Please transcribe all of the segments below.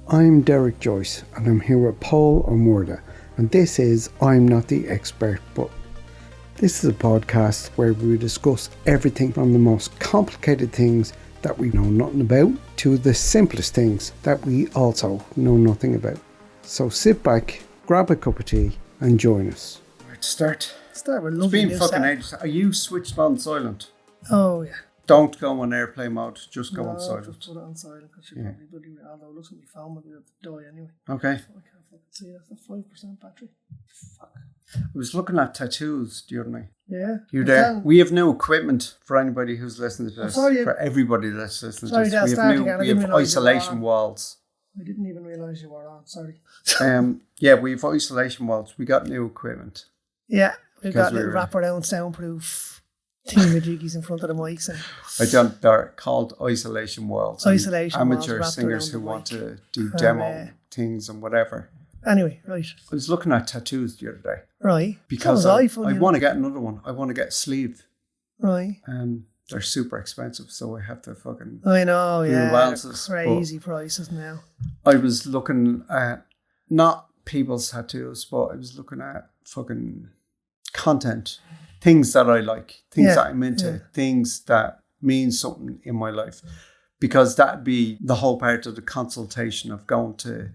I'm Derek Joyce and I'm here with Paul O'Murda, and this is I'm Not the Expert, but this is a podcast where we discuss everything from the most complicated things that we know nothing about to the simplest things that we also know nothing about. So sit back, grab a cup of tea and join us. Right, start. Start with It's lovely been fucking ages. Are you switched on silent? Oh, yeah. Don't go on airplane mode, just go No, on silent. just put it on silent because you probably bloody, although it looks like my phone will be able to die anyway. Okay. I can't fucking see that's a 5% battery. Fuck. I was looking at tattoos the other night. Yeah. You there? We have new equipment for anybody who's listening to this. For everybody that's listening to this. We have isolation walls. I didn't even realise you were on, sorry. Yeah, we have isolation walls. We got new equipment. Yeah, we've got little wraparound soundproof thingamajiggies in front of the mics. And they're called isolation walls. Isolation amateur walls singers who want to do demo things and whatever. Anyway, right. I was looking at tattoos the other day. Right. Because I want to get another one. I want to get a sleeve. Right. And they're super expensive, so I have to fucking... I know, yeah. Crazy but prices now. I was looking at, not people's tattoos, but I was looking at fucking content. Things that I like. Things that I'm into. Things that mean something in my life. Because that'd be the whole part of the consultation of going to...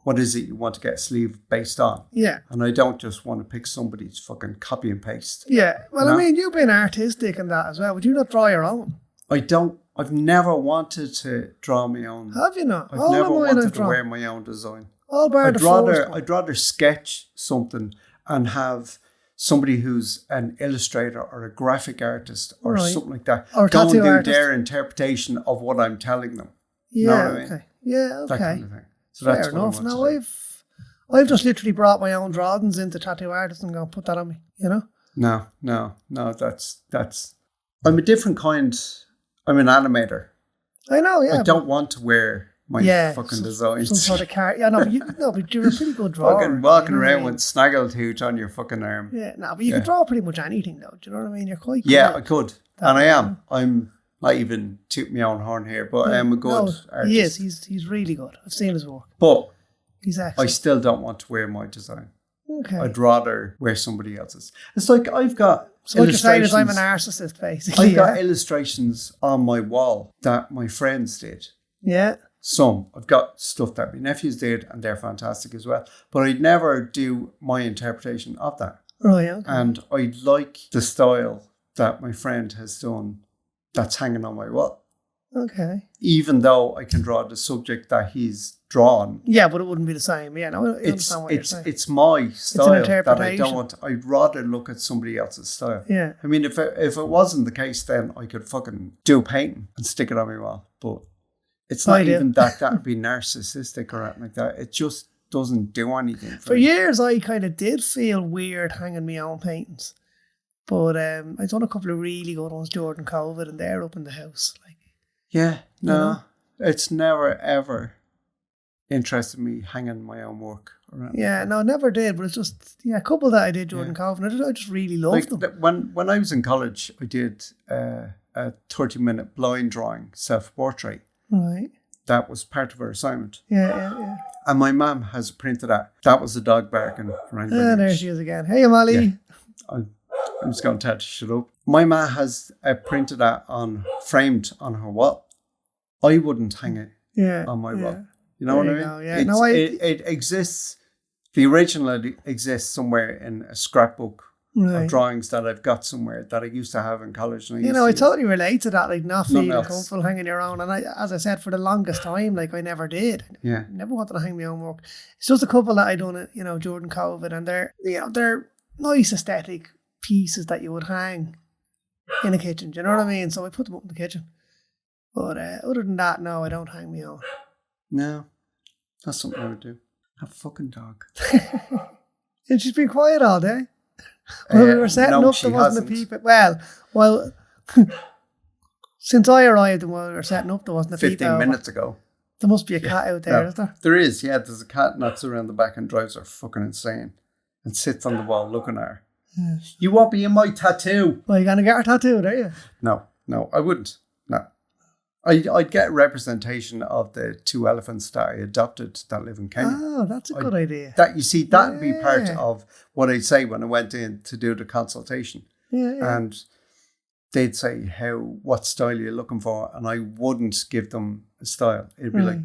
What is it you want to get a sleeve based on? Yeah. And I don't just want to pick somebody's fucking copy and paste. Yeah. Well, I mean, you've been artistic in that as well. Would you not draw your own? I've never wanted to draw my own. Have you not? I've never wanted to wear my own design. I'd rather sketch something and have somebody who's an illustrator or a graphic artist or something like that or go and do artist. their interpretation of what I'm telling them. Yeah, you know what I mean? Okay. Yeah, okay. That kind of thing. So fair that's enough. Now I've just literally brought my own drawings into tattoo artists and gone put that on me, you know? No, that's I'm a different kind. I'm an animator. I know, yeah. I don't want to wear my fucking designs. Some sort of car. Yeah, but you're a pretty good drawer. Fucking walking around with snaggletooth on your fucking arm. Yeah, but you can draw pretty much anything though. Do you know what I mean? You're quite good. Yeah, I could. And I am. I'm not even toot my own horn here, but I'm a good artist. He is. He's really good. I've seen his work. But he's excellent. I still don't want to wear my design. Okay. I'd rather wear somebody else's. It's like I've got So what you're saying is I'm a narcissist, basically. I've got illustrations on my wall that my friends did. Yeah. Some. I've got stuff that my nephews did and they're fantastic as well. But I'd never do my interpretation of that. Right, okay. And I like the style that my friend has done that's hanging on my wall. Okay. Even though I can draw the subject that he's drawn. Yeah, but it wouldn't be the same. Yeah, no, I understand what you're saying. It's my style it's an interpretation. that I don't want. I'd rather look at somebody else's style. Yeah. I mean, if it wasn't the case, then I could fucking do painting and stick it on my wall. But it's not even that would be narcissistic or anything like that. It just doesn't do anything. For years, I kind of did feel weird hanging my own paintings. But I've done a couple of really good ones during COVID and they're up in the house. It's never ever interested me hanging my own work around. Yeah, no, never did. But it's just a couple that I did during COVID. I just really loved them. When I was in college, I did a 30-minute blind drawing self-portrait. Right. That was part of our assignment. Yeah. And my mum has printed that. That was the dog barking for anybody. There she is again. Hey, Molly. Yeah. I'm just going to tell her to shut up. My ma has printed that framed on her wall. I wouldn't hang it on my wall. You know what I mean? It exists. The original exists somewhere in a scrapbook of drawings that I've got somewhere that I used to have in college. And I totally relate to that, like not feeling comfortable hanging your own. And as I said, for the longest time, like I never did. Yeah. I never wanted to hang my own work. It's just a couple that I done it, during COVID, and they're nice aesthetic pieces that you would hang in a kitchen. Do you know what I mean? So I put them up in the kitchen. But other than that, no, I don't hang me on. No, that's something I would do. Have a fucking dog. And she's been quiet all day. When we were setting up, there wasn't a peep. Well, since I arrived and while we were setting up, there wasn't a peep. 15 minutes ago. There must be a cat out there, is there? There is, yeah. There's a cat nuts around the back and drives her fucking insane and sits on the wall looking at her. Yeah. You won't be in my tattoo. Well, you're going to get her tattooed, are you? No, I wouldn't. No. I'd get a representation of the 2 elephants that I adopted that live in Kenya. Oh, that's a good idea. That, you see, that'd be part of what I'd say when I went in to do the consultation. Yeah. And they'd say, what style are you looking for? And I wouldn't give them a style. It'd be like,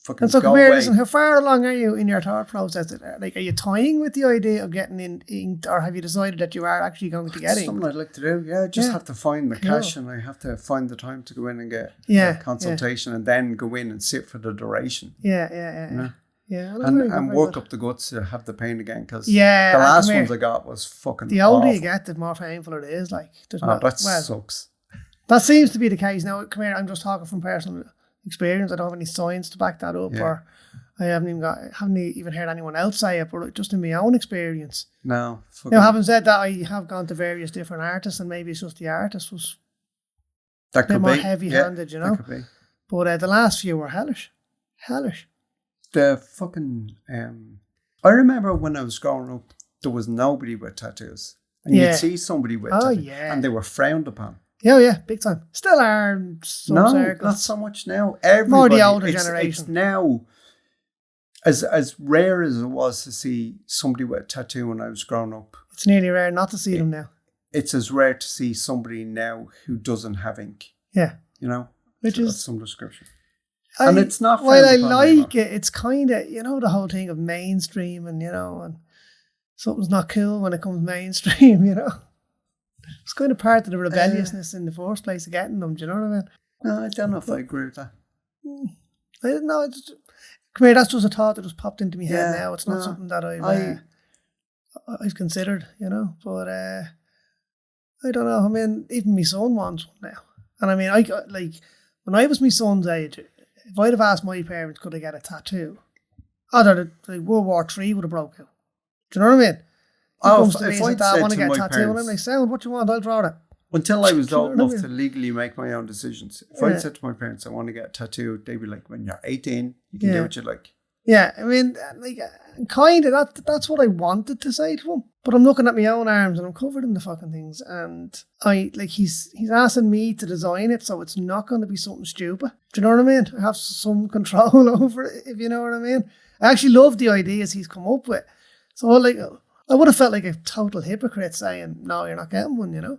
fucking and so go away. Listen, how far along are you in your thought process? Like, are you toying with the idea of getting inked, or have you decided that you are actually going to get inked? Something I'd like to do. Yeah, I just have to find the cash, and I have to find the time to go in and get a consultation, and then go in and sit for the duration. Yeah. And work up the guts to have the pain again, because the the last ones I got was fucking The older awful. you get, the more painful it is. Like, sucks. That seems to be the case. Now, come here, I'm just talking from personal experience. I don't have any science to back that up, or I haven't even heard anyone else say it, but just in my own experience. No. Now, having said that, I have gone to various different artists, and maybe it's just the artist was a bit more heavy-handed, you know. That could be. But the last few were hellish. The fucking I remember when I was growing up, there was nobody with tattoos, and you'd see somebody with tattoos, and they were frowned upon. Yeah, big time. Still are in some circles. Not so much now. Everybody, more the older generation. It's now as rare as it was to see somebody with a tattoo when I was growing up. It's nearly rare not to see them now. It's as rare to see somebody now who doesn't have ink. Yeah. You know? Which is some description. And it's not while I like anymore. it, it's kind of, the whole thing of mainstream, and, and something's not cool when it comes mainstream, It's kind of part of the rebelliousness in the first place of getting them, do you know what I mean? No, I don't know if I agree with that. I don't know. Come here, that's just a thought that just popped into my head now. It's not something that I've considered, but I don't know. I mean, even my son wants one now. And I mean, when I was my son's age, if I'd have asked my parents, could I get a tattoo? World War III would have broke out. Do you know what I mean? If I want to get a tattoo, and I'm like, sound, what you want? I'll draw it. Until I was old enough to legally make my own decisions. If I said to my parents, I want to get a tattoo, they'd be like, when you're 18, you can do what you like. Yeah, I mean, kind of, that's what I wanted to say to him. But I'm looking at my own arms, and I'm covered in the fucking things. And he's asking me to design it, so it's not going to be something stupid. Do you know what I mean? I have some control over it, if you know what I mean. I actually love the ideas he's come up with. So, I would have felt like a total hypocrite saying, no, you're not getting one,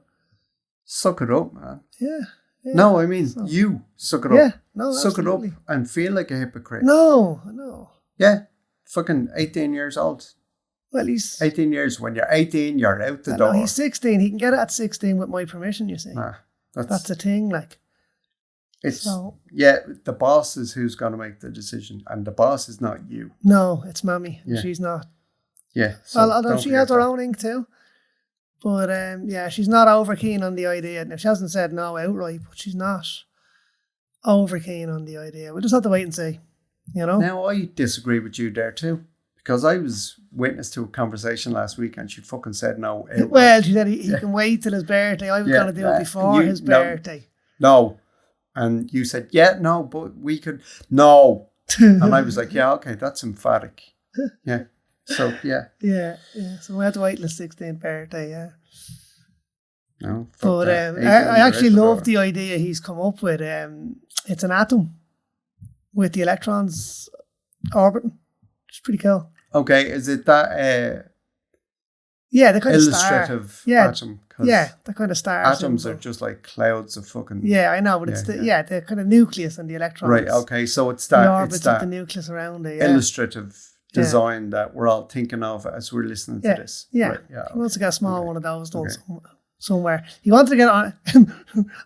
Suck it up, man. Yeah. No, I mean, you suck it up. Yeah, no, suck absolutely. it up and feel like a hypocrite. No. Yeah, fucking 18 years old. Well, he's 18 years. When you're 18, you're out the door. No, he's 16. He can get it at 16 with my permission, you see. Nah, that's the thing, like. The boss is who's going to make the decision, and the boss is not you. No, it's Mammy. Yeah. She's not. Yeah. So although she has her own ink too. But she's not over keen on the idea. Now, she hasn't said no outright, but she's not over keen on the idea. We'll just have to wait and see, Now, I disagree with you there too, because I was witness to a conversation last week and she fucking said no outright. Well, she said he can wait till his birthday. I was going to do it before his birthday. No. And you said, no, but we could. No. And I was like, yeah, okay, that's emphatic. Yeah. So, yeah. Yeah. So we have to wait till his 16th birthday, yeah. No, but I actually love the idea he's come up with. It's an atom with the electrons orbiting. It's pretty cool. Okay, is it that the kind illustrative atom? The kind of star atoms symbol. are just like clouds of fucking... Yeah, I know, but it's the kind of nucleus and the electrons. Right, okay, so it's that... The orbits of the nucleus around it, illustrative design that we're all thinking of as we're listening to this. Yeah, right, he wants to get a small one of those done somewhere. He wanted to get it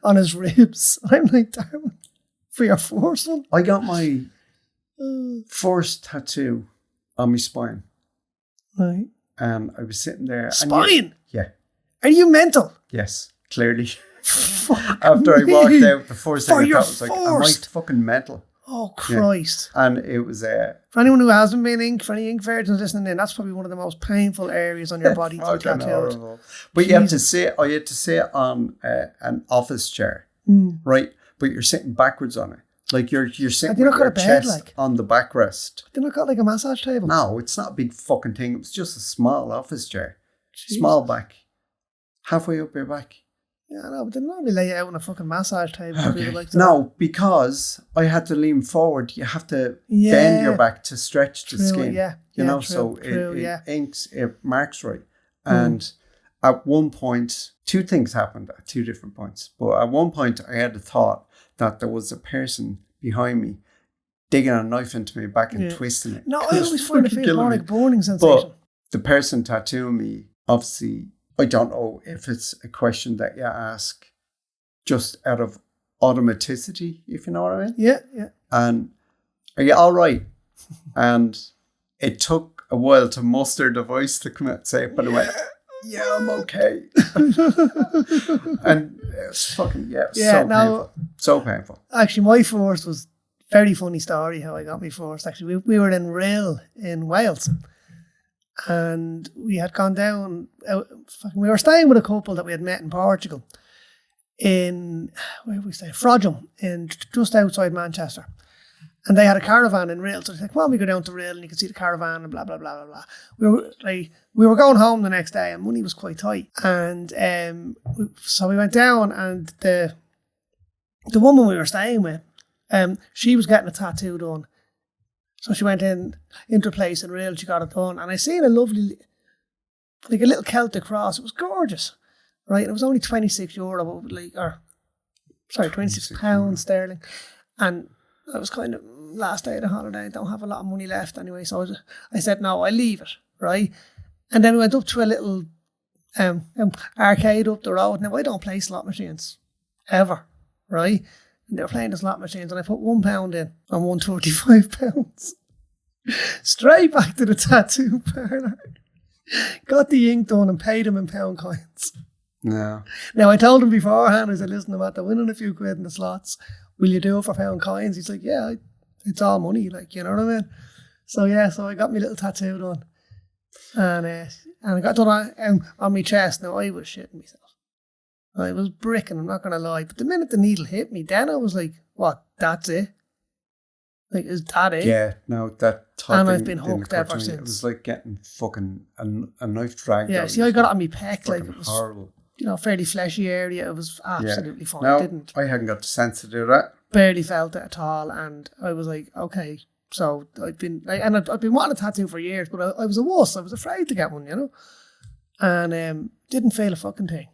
on his ribs. I'm like, damn, for your first one? I got my first tattoo on my spine. Right. And I was sitting there. Spine? Yeah. Are you mental? Yes, clearly. After I walked out, the first thing I thought was like, am I fucking mental? Oh, Christ. Yeah. And it was... for anyone who hasn't been inked, for any ink virgins listening in, that's probably one of the most painful areas on your body to tattoo. But I had to sit on an office chair, right? But you're sitting backwards on it. Like you're sitting with your chest on the backrest. They not got like a massage table? No, it's not a big fucking thing. It was just a small office chair. Jesus. Small back. Halfway up your back. Yeah, I know, but they normally lay you out on a fucking massage table. Okay. No, because I had to lean forward. You have to bend your back to stretch the skin. Yeah. You know, so it inks, it marks right. And at one point, two things happened at two different points. But at one point, I had a thought that there was a person behind me digging a knife into my back and twisting it. No, I always find it feel more like burning sensation. But the person tattooing me, obviously, I don't know if it's a question that you ask just out of automaticity, if you know what I mean. Yeah. And are you all right? And it took a while to muster the voice to come out and say it, but I went, yeah, I'm okay. And it was fucking, so painful. Actually, my first was very funny story how I got me first. Actually, we were in Rhyl in Wales. And we had gone down, we were staying with a couple that we had met in Portugal in, where did we stay? Frodsham, just outside Manchester. And they had a caravan in Rhyl. So they said, well, we go down to Rhyl and you can see the caravan and blah, blah, blah, blah, blah. We were going home the next day and money was quite tight. And so we went down and the woman we were staying with, she was getting a tattoo done. So she went into a place in Rhyl, she got it done. And I seen a lovely, like a little Celtic cross. It was gorgeous, right? And it was only €26, but 26 pounds sterling. And I was kind of, last day of the holiday, I don't have a lot of money left anyway. So I said, no, I leave it, right? And then we went up to a little arcade up the road. Now, I don't play slot machines, ever, right? And they were playing the slot machines and I put £1 in and won £35. Straight back to the tattoo parlour. Got the ink done and paid him in pound coins. No. Now I told him beforehand, I said, listen, I'm after winning a few quid in the slots. Will you do it for pound coins? He's like, yeah, it's all money, like, you know what I mean? So yeah, so I got my little tattoo done. And I got done on my chest. Now I was shitting myself. I was bricking, I'm not going to lie. But the minute the needle hit me, then I was like, what, that's it? Like, is that it? Yeah, no, that and I've been hooked ever since. It was like getting fucking a knife dragged. Yeah, see, I got it on my pec. Like, it was horrible. Fairly fleshy area. It was absolutely fine. No, I hadn't got the sense to do that. Barely felt it at all. And I was like, okay. So I've been wanting a tattoo for years, but I was a wuss. I was afraid to get one, And didn't feel a fucking thing.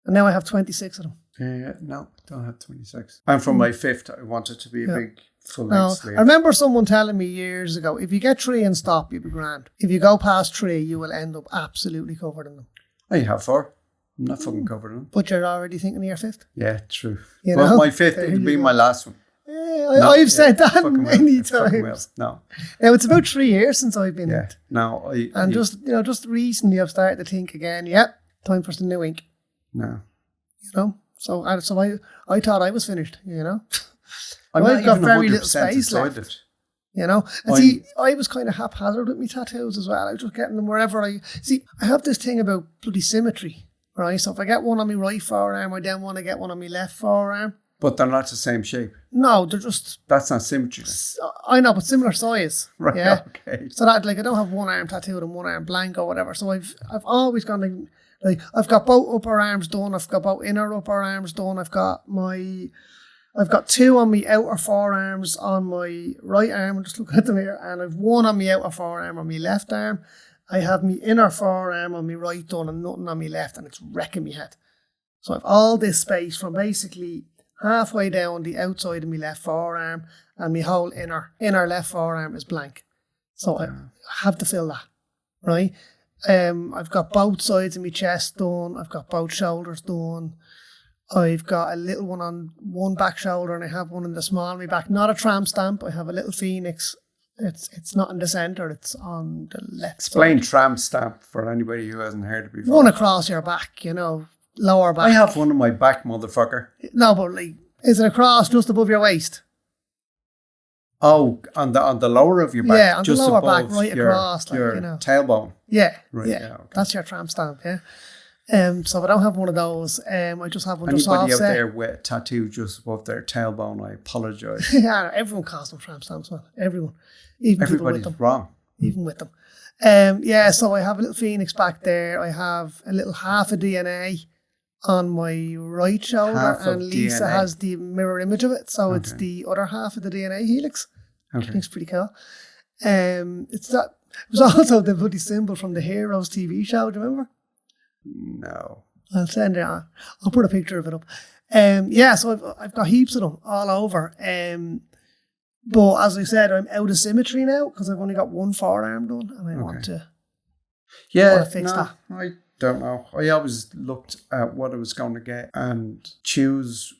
And now I have 26 of them. Yeah, no, don't have 26. And from my fifth, I wanted to be a big full-length sleeve. I remember someone telling me years ago, if you get 3 and stop, you'll be grand. If you go past 3, you will end up absolutely covered in them. I have 4. I'm not fucking covered in them. But you're already thinking of your 5th? Yeah, true. Well, my 5th would be my last one. Yeah, I've said that many times. No. Now, it's about 3 years since I've been in. No. Just recently I've started to think again, time for some new ink. No. So I thought I was finished, I've got very little space left. And see, I was kind of haphazard with my tattoos as well. I was just getting them wherever I have this thing about bloody symmetry, right? So if I get one on my right forearm, I then want to get one on my left forearm. But they're not the same shape. No, they're just... That's not symmetry. I know, but similar size. Right, yeah? Okay. So that, I don't have one arm tattooed and one arm blank or whatever. So I've always gone like I've got both upper arms done. I've got both inner upper arms done. I've got 2 on my outer forearms on my right arm. I'm just looking at them here. And I've 1 on my outer forearm on my left arm. I have my inner forearm on my right done and nothing on my left, and it's wrecking me head. So I've all this space from basically halfway down the outside of my left forearm, and my whole inner left forearm is blank. So I have to fill that, right? I've got both sides of my chest done. I've got both shoulders done. I've got a little one on one back shoulder, and I have one in the small of my back. Not a tramp stamp. I have a little phoenix. It's not in the centre. It's on the left Explain side. tramp stamp for anybody who hasn't heard it before. One across your back, lower back. I have one on my back, motherfucker. No, but is it across just above your waist? Oh, on the lower of your back. Yeah, on just the lower above back, right across. Your tailbone. Yeah, right. Yeah. Okay. That's your tramp stamp. Yeah. So I don't have one of those. I just have one. Anybody out there with a tattoo just above their tailbone, I apologise. Yeah, everyone calls them tramp stamps, man. Everyone, even everybody's people with them. Wrong. Even with them. So I have a little phoenix back there. I have a little half a DNA on my right shoulder, Half and of Lisa DNA. has the mirror image of it. So it's the other half of the DNA helix. Okay. I think it's pretty cool. It's that. It was also the bloody symbol from the Heroes TV show. Do you remember? No. I'll send it on. I'll put a picture of it up. So I've got heaps of them all over. But as I said, I'm out of symmetry now because I've only got one forearm done, and I want to fix that. I don't know. I always looked at what I was going to get and choose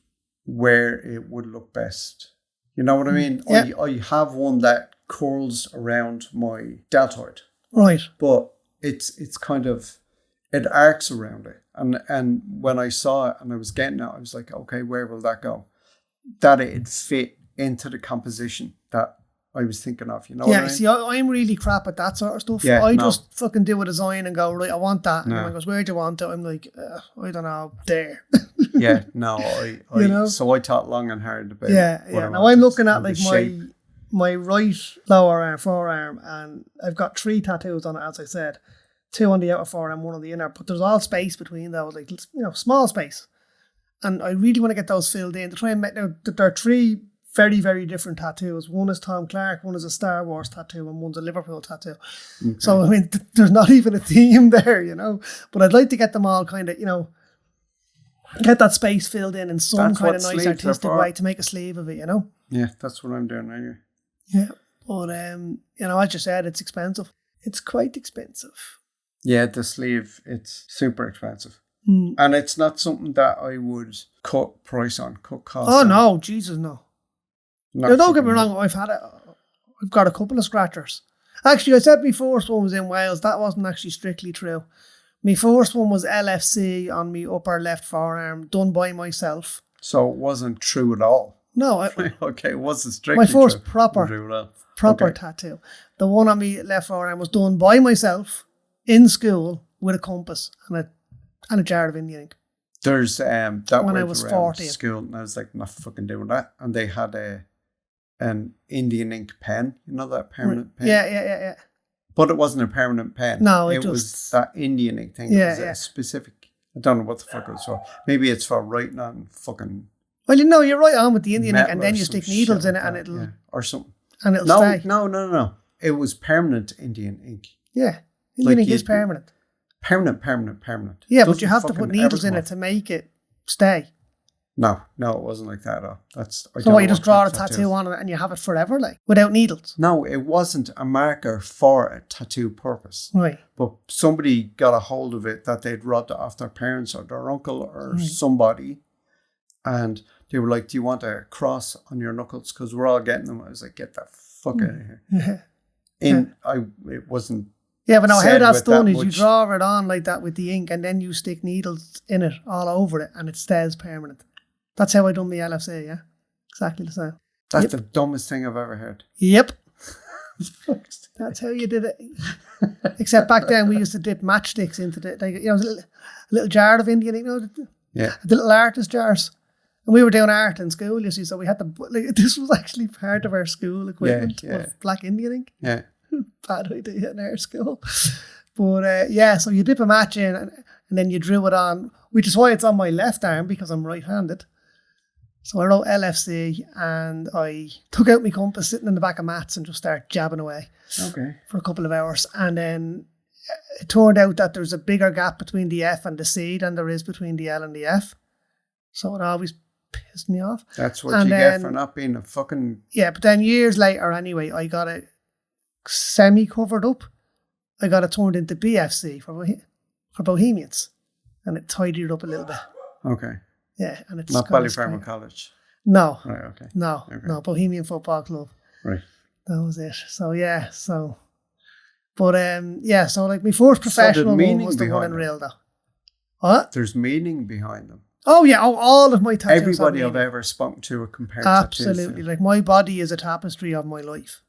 where it would look best. You know what I mean? Yeah. I have one that curls around my deltoid. Right. But it's kind of, it arcs around it. And when I saw it and I was getting it, I was like, okay, where will that go? That it'd fit into the composition that I was thinking of, you know what I mean? See, I'm really crap at that sort of stuff. Yeah, just fucking do a design and go, right, I want that. And he goes, where do you want it? I'm like, I don't know, there. So I thought long and hard about Now I'm looking at like my right lower arm, forearm, and I've got 3 tattoos on it, as I said. 2 on the outer forearm, 1 on the inner, but there's all space between those, like, small space. And I really want to get those filled in to try and make, there are 3 very, very different tattoos. One is Tom Clark, one is a Star Wars tattoo, and one's a Liverpool tattoo. Okay. So, I mean, there's not even a theme there, But I'd like to get them all kind of, get that space filled in some kind of nice artistic way to make a sleeve of it, Yeah, that's what I'm doing anyway. Yeah, but, as you said, it's expensive. It's quite expensive. Yeah, the sleeve, it's super expensive. And it's not something that I would cut cost on. Oh, no, Jesus, no. Now, don't get me wrong, I've got a couple of scratchers. Actually, I said my first one was in Wales. That wasn't actually strictly true. My first one was LFC on my upper left forearm, done by myself. So it wasn't true at all? No. Okay, it wasn't strictly true. My first proper okay. tattoo. The one on my left forearm was done by myself in school with a compass and a jar of Indian ink. There's that when I was 14. School, and I was like, not fucking doing that. And they had an Indian ink pen, that permanent pen. Yeah. But it wasn't a permanent pen. No, it was that Indian ink thing. Yeah, it was a specific. I don't know what the fuck it was for. Maybe it's for writing on fucking. Well, you're right on with the Indian ink, and then you stick needles in it, and it'll or something. And it'll stay. No. It was permanent Indian ink. Yeah, Indian ink is permanent. Permanent. Yeah, but you have to put needles in it to make it stay. No, it wasn't like that at all. So you just draw a tattoo on it and you have it forever, like, without needles? No, it wasn't a marker for a tattoo purpose. Right. But somebody got a hold of it that they'd robbed it off their parents or their uncle or somebody. And they were like, do you want a cross on your knuckles? Because we're all getting them. I was like, get the fuck out of here. It wasn't. Yeah, but now how that's done is you draw it on like that with the ink and then you stick needles in it all over it and it stays permanent. That's how I done my LFC, yeah? Exactly the same. That's the dumbest thing I've ever heard. Yep. That's how you did it. Except back then we used to dip matchsticks into the, a little jar of Indian ink, Yeah. The little artist jars. And we were doing art in school, you see, so we had to, this was actually part of our school equipment with black Indian ink. Yeah. Bad idea in our school. But so you dip a match in and then you drew it on, which is why it's on my left arm because I'm right-handed. So I wrote LFC and I took out my compass sitting in the back of mats and just started jabbing away for a couple of hours. And then it turned out that there's a bigger gap between the F and the C than there is between the L and the F. So it always pissed me off. That's what you get for not being a fucking... Yeah, but then years later anyway, I got it semi-covered up. I got it turned into BFC for Bohemians. And it tidied it up a little bit. Okay. Yeah, and it's not Ballyfermot College. No. Right, okay. No, Bohemian Football Club. Right. That was it. So but so like my first professional one was the one in real though. What? There's meaning behind them. Oh yeah, all of my tattoos. Everybody I've ever spoken to are compared absolutely. tattoos. Like my body is a tapestry of my life.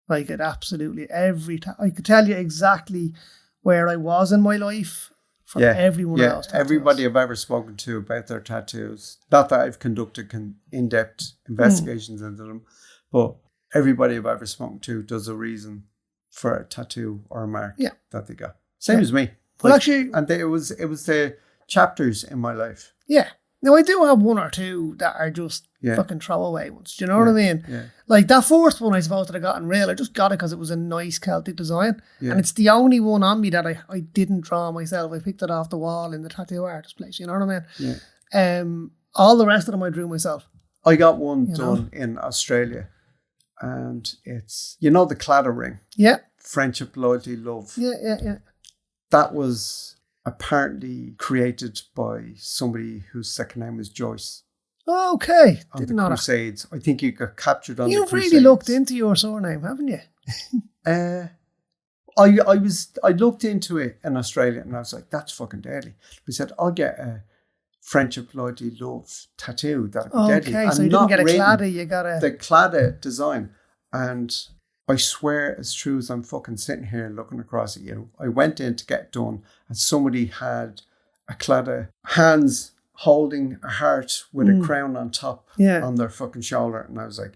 Like it absolutely I could tell you exactly where I was in my life. For everyone else. Everybody I've ever spoken to about their tattoos. Not that I've conducted in-depth investigations into them, but everybody I've ever spoken to does a reason for a tattoo or a mark that they got. Same as me. Well, actually, and it was the chapters in my life. Yeah. Now, I do have one or two that are just fucking throwaway ones. Do you know what I mean? Yeah. Like that first one, I suppose, that I got in real, I just got it because it was a nice Celtic design. Yeah. And it's the only one on me that I didn't draw myself. I picked it off the wall in the tattoo artist place. You know what I mean? Yeah. All the rest of them I drew myself. I got one done in Australia. And it's, the Claddagh ring. Yeah. Friendship, loyalty, love. Yeah. That was apparently created by somebody whose second name is Joyce. Okay. On the Crusades. I think you got captured on the Crusades. You've really looked into your surname, haven't you? I looked into it in Australia and I was like, that's fucking deadly. We said, I'll get a friendship, loyalty, love tattoo. That'd be deadly. Okay, so you didn't get a Claddagh, you got the Claddagh design. And I swear, as true as I'm fucking sitting here looking across at you, I went in to get it done and somebody had a Claddagh hands holding a heart with a crown on top on their fucking shoulder. And I was like,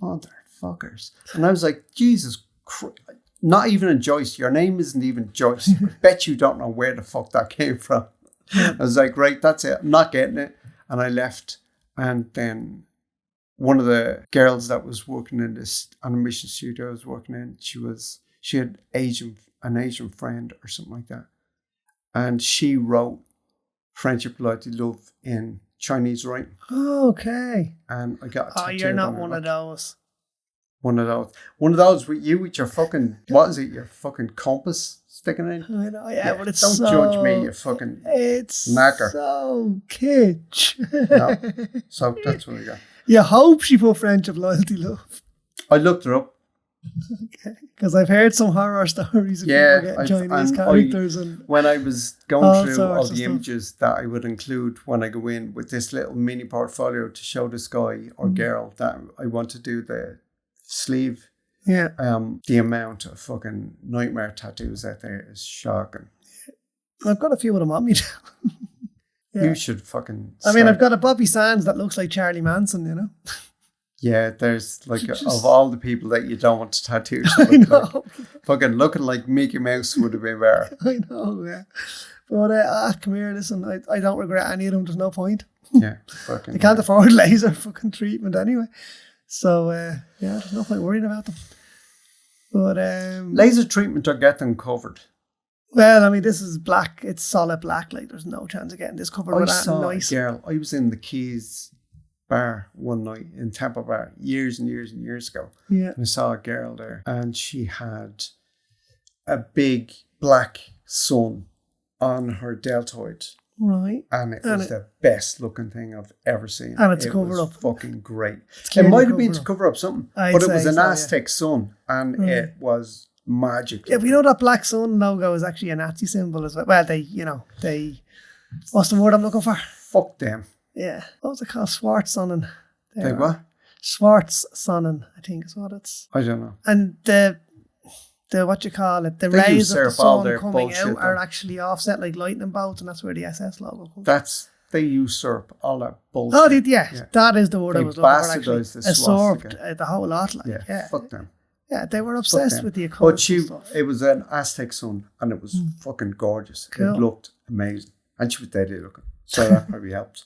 motherfuckers. And I was like, Jesus Christ. Not even a Joyce. Your name isn't even Joyce. I bet you don't know where the fuck that came from. I was like, right, that's it. I'm not getting it. And I left. And then one of the girls that was working in this animation studio I was working in, she had an Asian friend or something like that. And she wrote Friendship, Loyalty, Love in Chinese writing. Oh, okay. And I got a tattoo. Oh, you're not one of those. One of those with you with your fucking, what is it, your fucking compass sticking in? I know, yeah, but it's don't judge me, you fucking knacker. So kitsch. No, so that's what I got. You hope she put Friendship, Loyalty, Love. I looked her up. Okay, because I've heard some horror stories of people getting Chinese characters. When I was going through all the stuff. images that I would include when I go in with this little mini portfolio to show this guy or girl that I want to do the sleeve. Yeah. The amount of fucking nightmare tattoos out there is shocking. I've got a few of them on me. Yeah. You should fucking I mean, I've got a Bobby Sands that looks like Charlie Manson, you know? Yeah, there's like of all the people that you don't want to tattoo, I know. Fucking looking like Mickey Mouse would have been better. I know, yeah. But come here, listen, I don't regret any of them. There's no point. Yeah, fucking. They can't afford laser fucking treatment anyway. So, yeah, there's no point worrying about them. But laser treatment or get them covered. Well, I mean, this is black. It's solid black. Like, there's no chance of getting this covered with that. Nice. A girl. I was in the Keys bar one night in Tampa Bar years and years and years ago. Yeah. And I saw a girl there and she had a big black sun on her deltoid. Right. And it was the best looking thing I've ever seen. And it's covered up. Fucking great. It might have been to cover up something. But it was an Aztec sun and it was magic. Yeah, but you know that black sun logo is actually a Nazi symbol as well. Well, they what's the word I'm looking for? Fuck them. Yeah. What was it called? Schwarzsonnen. They what? Schwarzsonnen, I think is what it's. I don't know. And the what you call it, the rays of the sun coming out are actually offset like lightning bolts, and that's where the SS logo comes. They usurp all that bullshit. Oh, yeah. That is the word I was looking for. Actually, usurped the whole lot. Like, yeah, fuck them. Yeah, they were obsessed with the occult stuff. It was an Aztec sun, and it was fucking gorgeous. Cool. It looked amazing, and she was deadly looking, so that probably helped.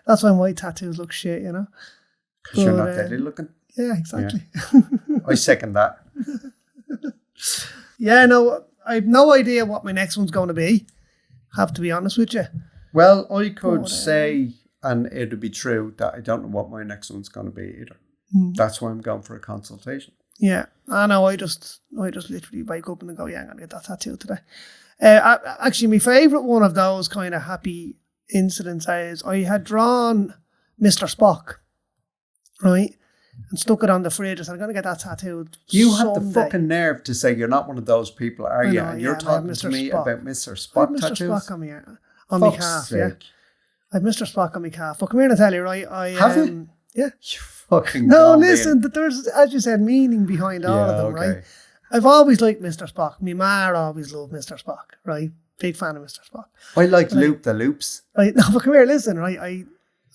That's why my tattoos look shit, you know. Because you're not deadly looking. Yeah, exactly. Yeah. I second that. Yeah, no, I have no idea what my next one's going to be. Have to be honest with you. Well, I could say, and it'd be true, that I don't know what my next one's going to be either. That's why I'm going for a consultation. Yeah, I know. I just literally wake up and go, yeah, I'm going to get that tattoo today. Actually, my favourite one of those kind of happy incidents is I had drawn Mr. Spock, right, and stuck it on the fridge. I said, I'm going to get that tattooed. You have the fucking nerve to say you're not one of those people, are you? And you're talking to me about Mr. Spock tattoos? Mr. Spock on my calf, yeah. I have Mr. Spock on my calf. But come here and I tell you, right? Have you? Yeah. You fucking no, listen, there's, as you said, meaning behind all of them, right? I've always liked Mr. Spock. My ma always loved Mr. Spock, right? Big fan of Mr. Spock. I like Loop the Loops. Right, no, but come here, listen, right?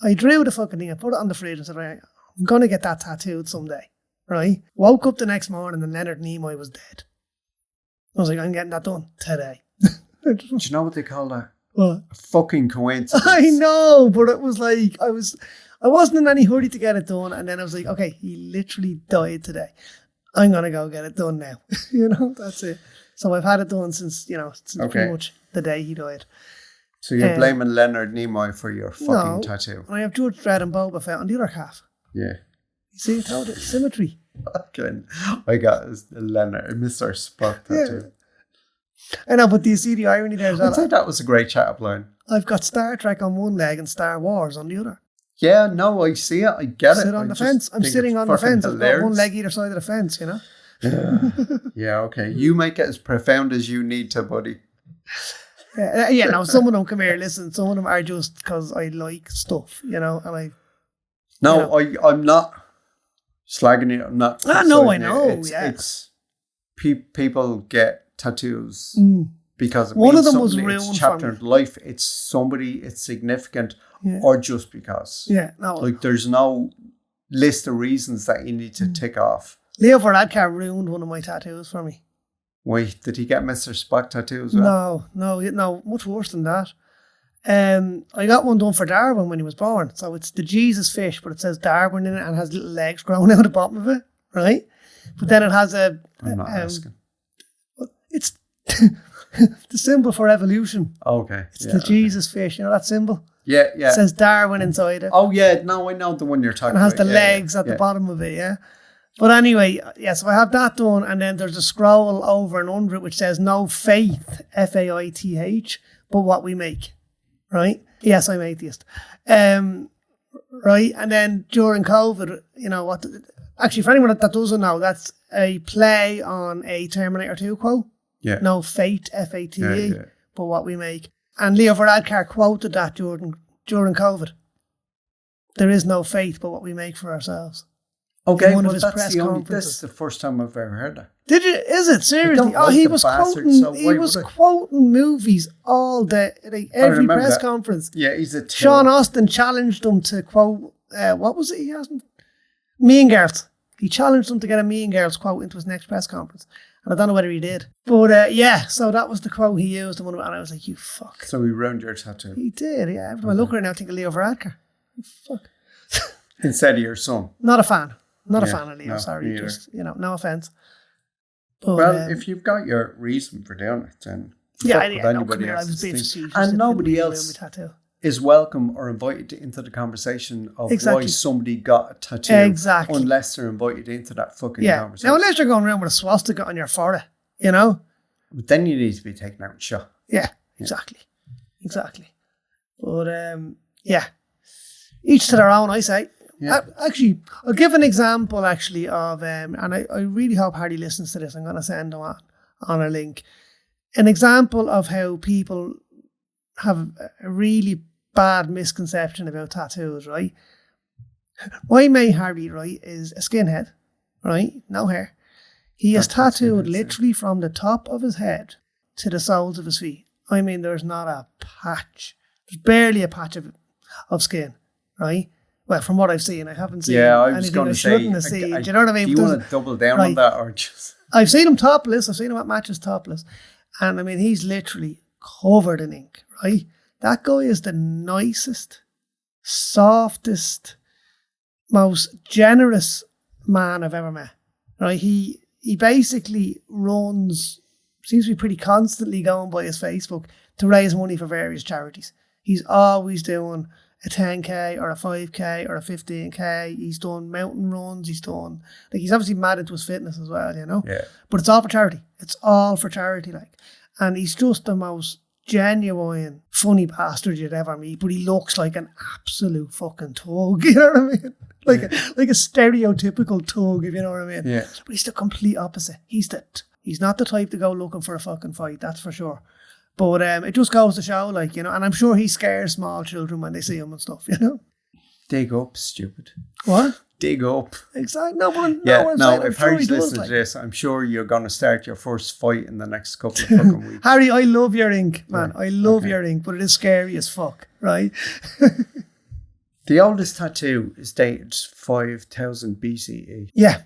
I drew the fucking thing, I put it on the fridge and said, right, I'm going to get that tattooed someday, right? Woke up the next morning and Leonard Nimoy was dead. I was like, I'm getting that done today. Do you know what they call that? What? A fucking coincidence. I know, but it was like, I wasn't in any hurry to get it done. And then I was like, okay, he literally died today. I'm going to go get it done now. That's it. So I've had it done since pretty much the day he died. So you're blaming Leonard Nimoy for your fucking tattoo. And I have Judge Dredd and Boba Fett on the other calf. Yeah. You see, how the symmetry. Fucking, I got a Mr. Spock tattoo. I know, but do you see the irony there as well? I'd say that was a great chat-up line. I've got Star Trek on one leg and Star Wars on the other. Yeah, no, I see it. I get it. Sit on the fence. I'm sitting on the fence. I've got one leg either side of the fence, Yeah, okay. You make it as profound as you need to, buddy. No, some of them, come here, listen, some of them are just because I like stuff, and I... No, I'm not slagging you. I'm not... I know. It's people get tattoos because it one means of them was something. ruined It's chapter for me. of life. It's somebody. It's significant, or just because. Yeah, no. Like there's no list of reasons that you need to tick off. Leo Varadkar ruined one of my tattoos for me. Why did he get Mr. Spock tattoo as well? No, much worse than that. I got one done for Darwin when he was born. So it's the Jesus fish, but it says Darwin in it and has little legs growing out the bottom of it, right? But then it has I'm not asking. It's the symbol for evolution. Okay. It's the Jesus fish, that symbol? Yeah. It says Darwin inside it. Oh, yeah. No, I know the one you're talking about. And it has the legs at the bottom of it, yeah? But anyway, so I have that done, and then there's a scroll over and under it which says no faith, Faith, but what we make, right? Yes, I'm atheist. Right? And then during COVID, actually, for anyone that doesn't know, that's a play on a Terminator 2 quote. Yeah. No fate, Fate, but what we make. And Leo Varadkar quoted that during COVID. There is no faith but what we make for ourselves. Okay, one of well, his that's press the only. conferences. This is the first time I've ever heard that. Did you? Is it seriously? Like He the was bastard, quoting. so He why was would I? quoting movies all day, every press that. conference. Yeah, he's a. Sean Austin challenged him to quote. What was it? He hasn't. Mean Girls. He challenged him to get a Mean Girls quote into his next press conference, and I don't know whether he did. But so that was the quote he used, and I was like, "You fuck." So he ruined your tattoo. He did. Yeah. Every time I look at it now, I think of Leo Varadkar. You fuck. Instead of your son. Not a fan. Not a fan of Leo, no, sorry. Just, no offence. But, well, if you've got your reason for doing it, then anybody else. I was being facetious. And nobody else is welcome or invited into the conversation of why somebody got a tattoo. Exactly. Unless they're invited into that fucking conversation. Now, unless you're going around with a swastika on your forehead, But then you need to be taken out and shot. Yeah, exactly. But, each to their own, I say. Yeah. Actually, I'll give an example of, and I really hope Harry listens to this. I'm going to send him on a link. An example of how people have a really bad misconception about tattoos, right? My mate Harry, right, is a skinhead, right? No hair. He is tattooed literally from the top of his head to the soles of his feet. I mean, there's not a patch. There's barely a patch of skin, right? Well, from what I've seen, I haven't seen anything I shouldn't have seen. Do you know what I mean? Do you want to double down on that, or just? I've seen him topless. I've seen him at matches topless, and I mean, he's literally covered in ink. Right? That guy is the nicest, softest, most generous man I've ever met. Right? He basically seems to be pretty constantly going by his Facebook to raise money for various charities. He's always doing a 10k or a 5k or a 15k. He's done mountain runs. He's obviously mad into his fitness as well, Yeah. But it's all for charity. It's all for charity, and he's just the most genuine, funny bastard you'd ever meet. But he looks like an absolute fucking thug. You know what I mean? Like a stereotypical thug, if you know what I mean. Yeah. But he's the complete opposite. He's not the type to go looking for a fucking fight. That's for sure. But it just goes to show, and I'm sure he scares small children when they see him and stuff, Dig up, stupid. What? Dig up. Exactly. No, if Harry's listening to this, I'm sure you're going to start your first fight in the next couple of fucking weeks. Harry, I love your ink, man. I love your ink, but it is scary as fuck, right? The oldest tattoo is dated 5,000 BCE. Yeah.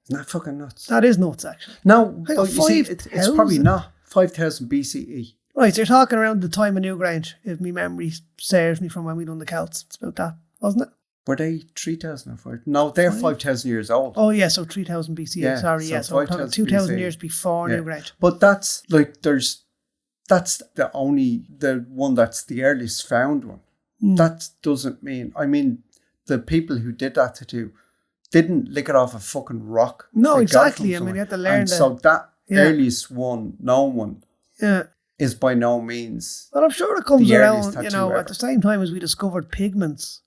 Isn't that fucking nuts? That is nuts, actually. No, but you see, it's probably not 5,000 BCE. Right, so you're talking around the time of Newgrange, if my memory serves me from when we done the Celts. It's about that, wasn't it? Were they 3,000 or 4? No, they're 5,000 years old. Oh, yeah, so 3,000 BC. Yeah, Sorry, so yeah. So we're talking 2,000 years before Newgrange. But that's like, that's the one that's the earliest found one. That doesn't mean, I mean, the people who did that tattoo didn't lick it off a fucking rock. No, exactly. I mean, you have to learn so that earliest one, known one, is by no means. But I'm sure it comes around, you know, at the same time as we discovered pigments,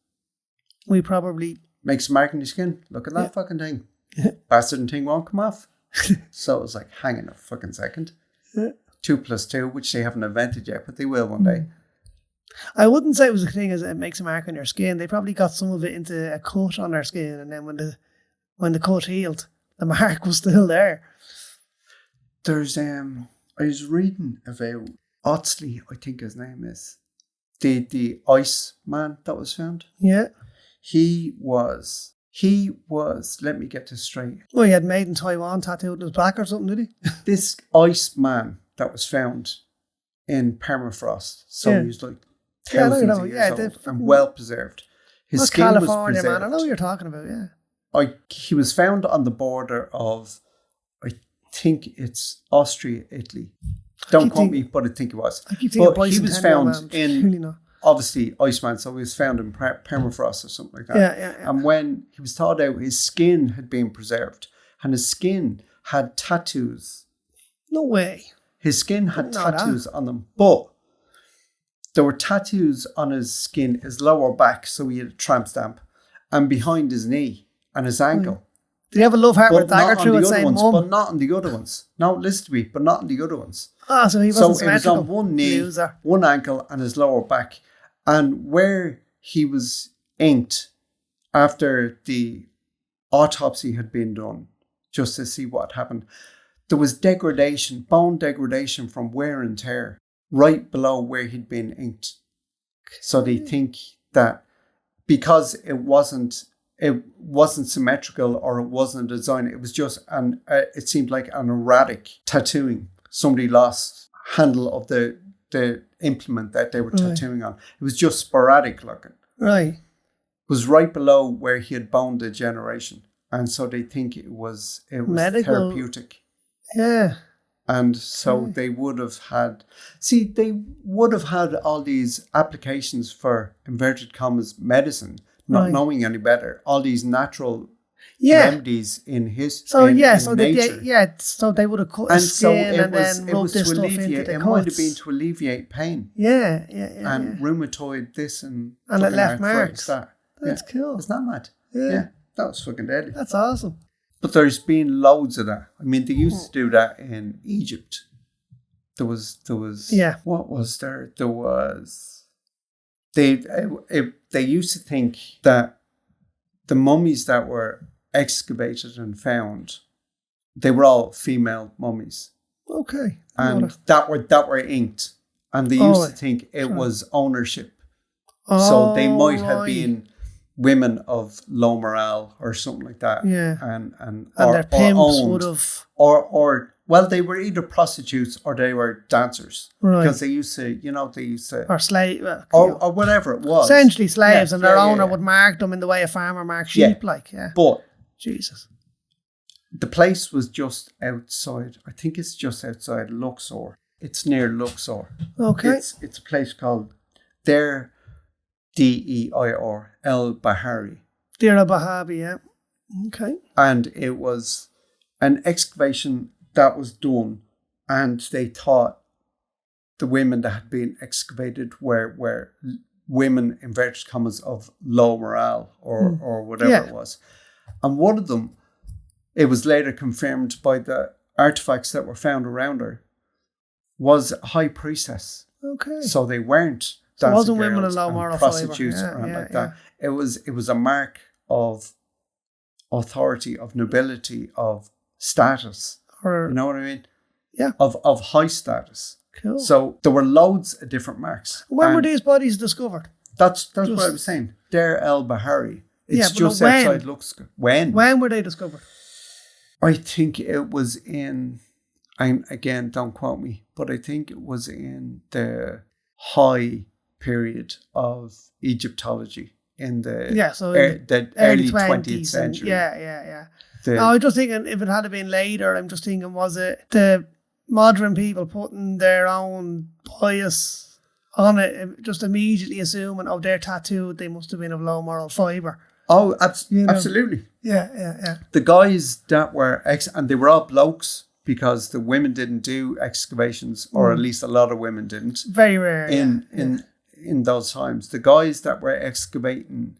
we probably... Makes a mark in your skin. Look at that fucking thing. Bastard thing won't come off. So it was like, hang on a fucking second. 2 + 2, which they haven't invented yet, but they will one day. I wouldn't say it was a thing as it makes a mark on your skin. They probably got some of it into a cut on their skin, and then when the cut healed, the mark was still there. There's I was reading about Otsley, I think his name is, the ice man that was found. Yeah. He was, let me get this straight. Well, he had made in Taiwan tattooed on his back or something, did he? This ice man that was found in permafrost, so he was like thousands of years old and well preserved. His skin California, was preserved. man. I know what you're talking about, yeah. He was found on the border of, I think it's Austria, Italy. Don't quote me, but I think it was. I keep thinking but he was found in, really obviously, Iceman, so he was found in permafrost or something like that. Yeah. And when he was thawed out, his skin had been preserved, and his skin had tattoos. No way. His skin had tattoos on them, but there were tattoos on his skin, his lower back, so he had a tramp stamp, and behind his knee and his ankle. Did he have a love heart with a dagger through it saying mum? But not on the other ones. No, listen to me, but not on the other ones. Ah, so he wasn't symmetrical. So it was on one knee, one ankle, and his lower back. And where he was inked after the autopsy had been done, just to see what happened, there was degradation, bone degradation from wear and tear, right below where he'd been inked. So they think that because it wasn't symmetrical or it wasn't a design, it was just it seemed like an erratic tattooing. Somebody lost handle of the implement that they were tattooing on. It was just sporadic looking. Right. It was right below where he had bone degeneration. And so they think it was medical, therapeutic. Yeah. And so they would have had all these applications for, inverted commas, medicine, not knowing any better, all these natural remedies in his nature. So they would have cut his skin and then rubbed this stuff into the cuts. It might have been to alleviate pain. Yeah. And rheumatoid this and it left marks. That's cool. Isn't that mad? Yeah. That was fucking deadly. That's awesome. But there's been loads of that. I mean, they used to do that in Egypt. There was. What was there? There was. They used to think that the mummies that were excavated and found, they were all female mummies. Okay. And that were inked, and they used to think it was ownership. So they might have been women of low morale or something like that. Yeah. And their pimps would have... Well, they were either prostitutes or they were dancers. Right. Because they used to... Or slave... or whatever it was. Essentially slaves, and their owner would mark them in the way a farmer marks sheep, But... Jesus. The place was just outside. I think it's just outside Luxor. It's near Luxor. Okay. It's a place called Deir, Deir el-Bahari. Deir el-Bahari, yeah. Okay. And it was an excavation that was done, and they thought the women that had been excavated were women, inverted commas, of low morale or whatever it was. And one of them, it was later confirmed by the artifacts that were found around her, was a high priestess. Okay. So they weren't. So it wasn't women of low moral prostitutes or anything like that. It was a mark of authority, of nobility, of status. You know what I mean? Yeah. Of high status. Cool. So there were loads of different marks. When were these bodies discovered? That's what I was saying. Deir el-Bahari. It's just outside Luxor. When were they discovered? I think it was in and again, don't quote me, but I think it was in the high period of Egyptology in the the early 20th century. Yeah. I was just thinking, if it had been later, I'm just thinking, was it the modern people putting their own bias on it, just immediately assuming, oh, their tattoo, they must have been of low moral fibre. Oh, absolutely. Yeah. The guys that were and they were all blokes, because the women didn't do excavations, or at least a lot of women didn't. Very rare. In those times, the guys that were excavating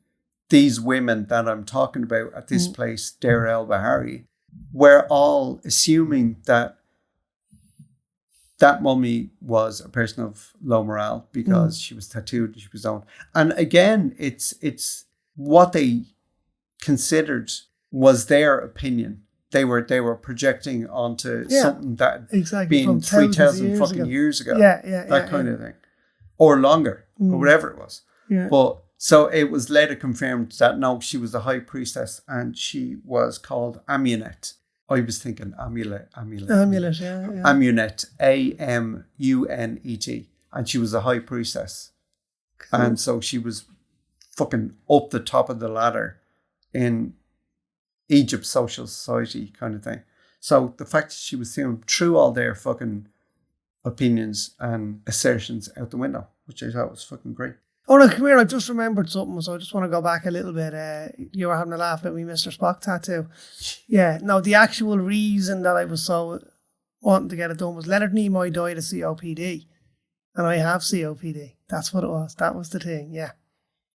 these women that I'm talking about at this place, Deir el Bahari, were all assuming that mummy was a person of low morale because she was tattooed, she was owned. And again, it's what they considered was their opinion. They were projecting onto something that had been 3,000 fucking years ago. That kind of thing. Or longer, or whatever it was. Yeah. But so it was later confirmed that no, she was a high priestess, and she was called Amunet. I was thinking amulet. Amunet, yeah. Amunet, Amunet, and she was a high priestess. Cool. And so she was fucking up the top of the ladder in Egypt's social society kind of thing. So the fact that she was seeing through all their fucking opinions and assertions out the window, which I thought was fucking great. Oh no, come here, I just remembered something, so I just want to go back a little bit. You were having a laugh at me, Mr. Spock tattoo. Yeah, no, the actual reason that I was so wanting to get it done was Leonard Nimoy died of COPD, and I have COPD. That's what it was. That was the thing, yeah.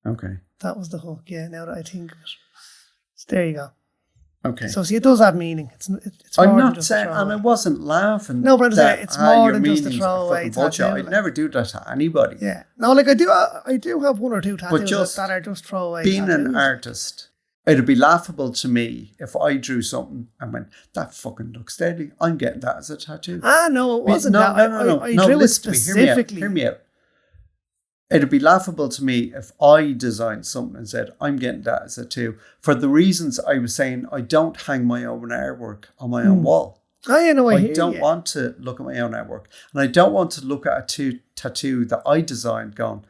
Okay. That was the hook, yeah, now that I think of it. So there you go. Okay. So see, it does have meaning. It's more I'm than not just saying, and I wasn't laughing. No, but I'm saying it's more than just a throwaway tattoo. I'd never do that to anybody. Yeah. No, like I do have one or two tattoos that are just throwaway being tattoos. An artist, it'd be laughable to me if I drew something and went, that fucking looks deadly. I'm getting that as a tattoo. No, it wasn't that. No. I drew it specifically. Hear me out. It'd be laughable to me if I designed something and said, I'm getting that as a tattoo. For the reasons I was saying, I don't hang my own artwork on my own wall. I don't want to look at my own artwork. And I don't want to look at a tattoo that I designed going,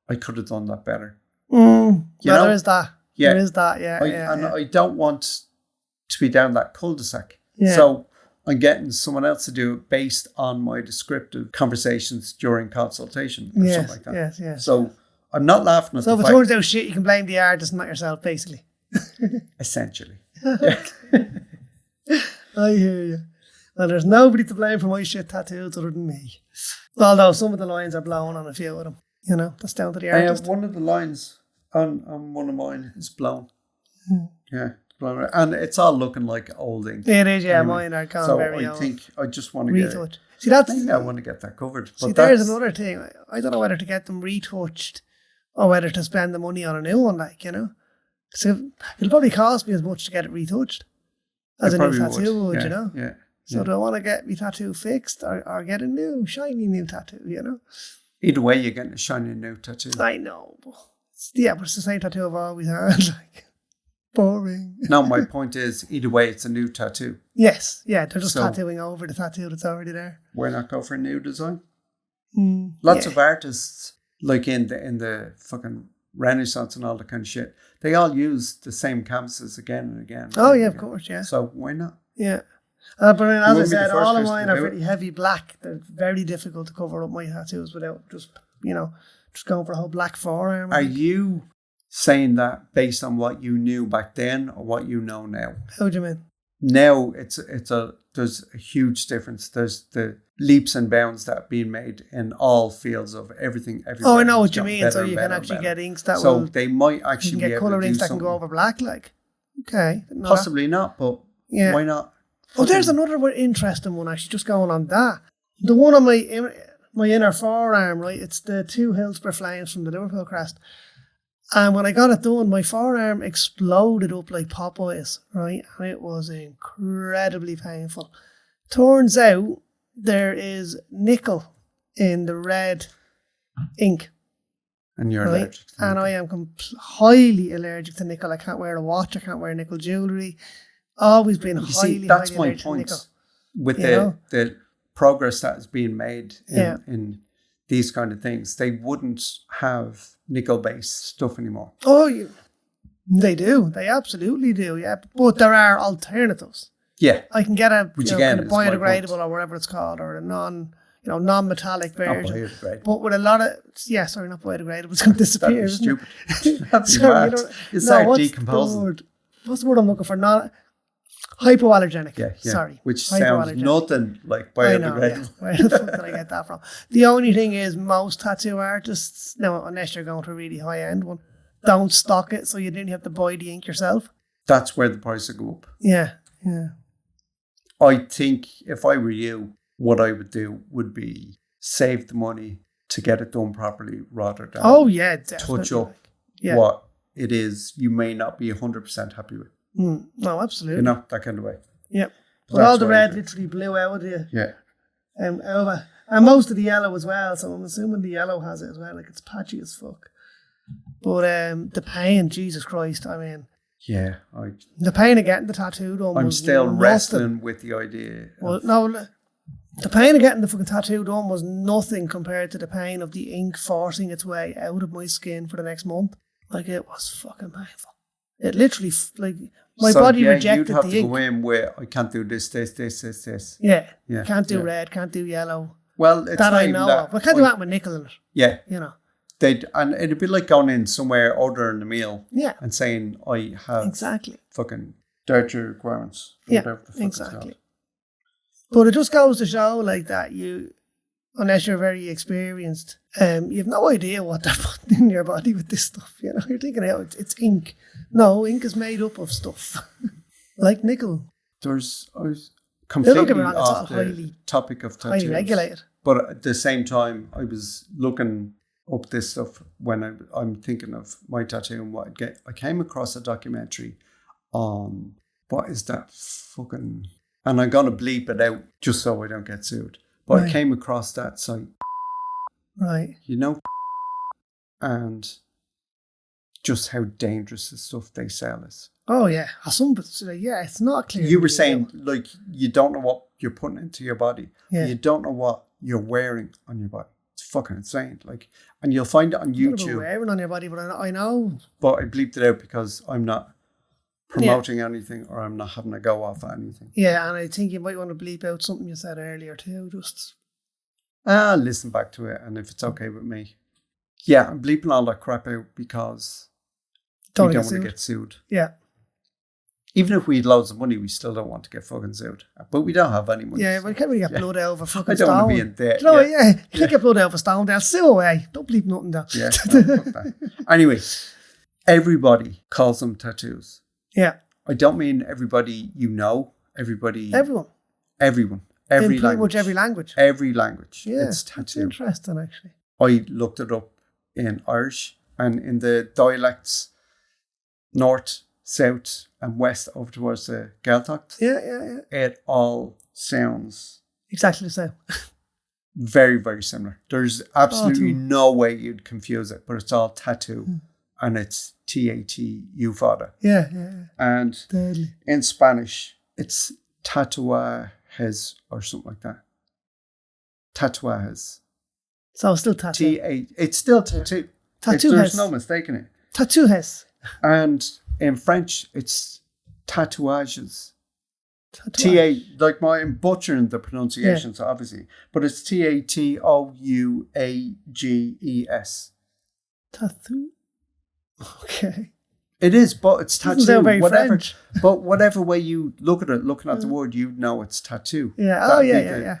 I could have done that better. There is that. Yeah. There is that, yeah. I don't want to be down that cul-de-sac. Yeah. So I'm getting someone else to do it based on my descriptive conversations during consultation or something like that. Yes. So I'm not laughing at so the fact. So if it turns out shit, you can blame the artist, not yourself, basically. Essentially. I hear you. Well, there's nobody to blame for my shit tattoos other than me. Although some of the lines are blown on a few of them. You know, that's down to the artist. I have one of the lines on one of mine is blown. Yeah. And it's all looking like old ink. It is, yeah. Anyway, mine are gone very old. So I think I just want to retouched. I want to get that covered. See, there's another thing. I don't know whether to get them retouched or whether to spend the money on a new one, like, you know. So it'll probably cost me as much to get it retouched as a new tattoo would, you know. Yeah. So do I want to get my tattoo fixed or get a new, shiny new tattoo, you know? Either way, you're getting a shiny new tattoo. I know. But it's the same tattoo I've always had, like. Boring. No, my point is, either way, it's a new tattoo. Yes, yeah, they're just tattooing over the tattoo that's already there. Why not go for a new design? Lots of artists, like in the fucking Renaissance and all that kind of shit, they all use the same canvases again and again. Oh yeah, of course, yeah. So why not? Yeah. But as I said, all of mine are pretty heavy black. They're very difficult to cover up my tattoos without just going for a whole black forearm. Are you saying that based on what you knew back then or what you know now? How do you mean? Now there's a huge difference. There's the leaps and bounds that are being made in all fields of everything. Oh, I know what you mean. So you can actually get inks that so they might actually get colour inks that can go over black, like. Okay. Possibly not, but why not? Oh, there's another interesting one actually. Just going on that, the one on my inner forearm, right? It's the 2 Hillsborough flames from the Liverpool crest. And when I got it done, my forearm exploded up like Popeyes, right? And it was incredibly painful. Turns out there is nickel in the red ink. And you're allergic to nickel. And I am highly allergic to nickel. I can't wear a watch. I can't wear nickel jewellery. Always been highly allergic to nickel. With the progress that is being made in these kind of things, they wouldn't have nickel-based stuff anymore. Oh, they do. They absolutely do, yeah. But there are alternatives. Yeah. I can get a which again kind of biodegradable or whatever it's called, or a non-metallic version. Not biodegradable. But with a lot of not biodegradable. It's going to disappear. That'd be stupid. That'd be mad. It's like decomposing. What's the word I'm looking for? Not hypoallergenic. Yeah. Sorry. Which sounds nothing like biodegradable. Where the fuck did I get that from? The only thing is, most tattoo artists, now unless you're going to a really high end one, don't stock it, so you didn't have to buy the ink yourself. That's where the price will go up. Yeah. I think if I were you, what I would do would be save the money to get it done properly rather than touch up what it is you may not be 100% happy with. No, absolutely. That kind of way. Yep. But all the red literally blew out of you. Yeah. Over. And most of the yellow as well, so I'm assuming the yellow has it as well. Like, it's patchy as fuck. But the pain, Jesus Christ, I mean... Yeah. The pain of getting the tattoo done I'm still wrestling with the idea. Well, no... The pain of getting the fucking tattoo done was nothing compared to the pain of the ink forcing its way out of my skin for the next month. Like, it was fucking painful. It literally, like, my body rejected the ink. You'd have to go in where I can't do this. Yeah. Can't do red, can't do yellow. Well, it's that I know of. I can't do that with nickel in it. Yeah. And it'd be like going in somewhere ordering a meal and saying, I have fucking dietary requirements. Yeah, exactly. But it just goes to show, like, that unless you're very experienced, you have no idea what they're putting in your body with this stuff. You're thinking, it's ink. No, ink is made up of stuff. Like nickel. I was completely off the topic of tattoos. Highly regulated. But at the same time, I was looking up this stuff when I'm thinking of my tattoo and what I'd get. I came across a documentary on, what is that fucking... And I'm going to bleep it out just so I don't get sued. But I came across that site. Right. And just how dangerous the stuff they sell is. Oh, yeah. It's not clear. You were saying, like, you don't know what you're putting into your body. Yeah. You don't know what you're wearing on your body. It's fucking insane. Like, and you'll find it on YouTube. You're wearing on your body, but I know. But I bleeped it out because I'm not promoting anything, or I'm not having a go off at anything. Yeah, and I think you might want to bleep out something you said earlier too. Just listen back to it, and if it's okay with me. Yeah, I'm bleeping all that crap out because we don't want to get sued. Yeah. Even if we had loads of money, we still don't want to get fucking sued. But we don't have any money. Yeah, but you can't really get blood out of a fucking stone. I don't want to be in debt. You can't get blood out of a stone. They'll sue away. Don't bleep nothing down. Yeah, fuck that. Anyway, everybody calls them tattoos. Yeah. I don't mean everybody everybody. Everyone. Every in pretty language. Much every language. Every language. Yeah, it's tattoo. That's interesting, actually. I looked it up in Irish and in the dialects, north, south, and west over towards the Gaeltacht. Yeah. It all sounds exactly the same. Very, very similar. There's absolutely no way you'd confuse it, but it's all tattoo. And it's T-A-T-U fada. Yeah. And Deadly. In Spanish, it's tatuajes or something like that. Tatuajes. So it's still tattoo. It's still tattoo. There's no mistaking it. Tattoos. And in French, it's tatouages. Like I'm butchering the pronunciations, obviously, but it's Tatouages. Tattoo. Okay. It is, but it's tattoo. Doesn't sound very whatever. French. But whatever way you look at it, looking at the word, you know it's tattoo. Yeah. Yeah.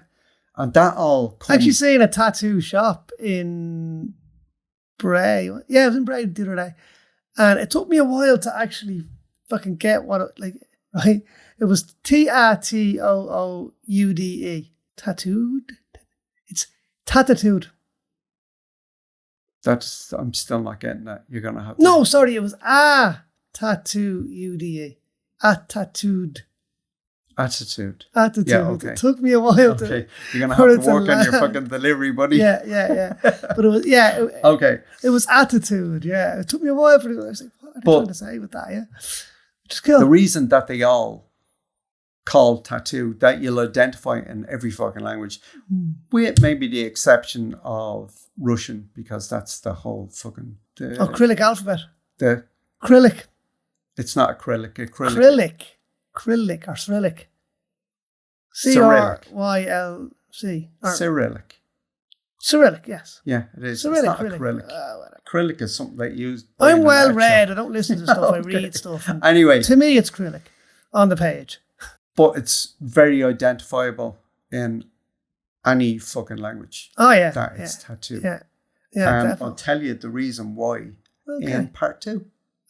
And that all comes... Actually seeing a tattoo shop in Bray. Yeah, I was in Bray the other day. And it took me a while to actually fucking get what it, like, right? It was Tatoude. Tattooed? It's tattooed. I'm still not getting that. You're going to have to... No, sorry, it was tattooed. Tattooed. Attitude. Yeah, okay. It took me a while to... Okay, you're going to have to work on your fucking delivery, buddy. Yeah. But it was, okay. It was attitude, yeah. It took me a while for it. I was like, what are they trying to say with that, yeah? Just kill. The reason that they all called tattoo that you'll identify in every fucking language, with maybe the exception of Russian, because that's the whole fucking Cyrillic alphabet. The Cyrillic. It's not acrylic. Cyrillic or Cyrillic. Cyrillic. C-R-Y-L-C. Cyrillic. Cyrillic, yes. Yeah, it is. Cyrillic, it's not acrylic. Acrylic is something that you use. I'm well read. I don't listen to stuff. Okay. I read stuff. Anyway. To me, it's Cyrillic on the page. But it's very identifiable in any fucking language. Oh, yeah. That it's tattoo. Yeah. I'll tell you the reason why in part 2.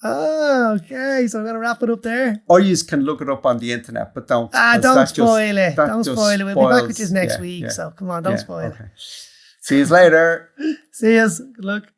Oh, okay. So I'm going to wrap it up there. Or you can look it up on the internet, but don't. Don't spoil it. Don't spoil it. We'll be back with you next week. So come on, don't spoil it. See you later. See you. Good luck.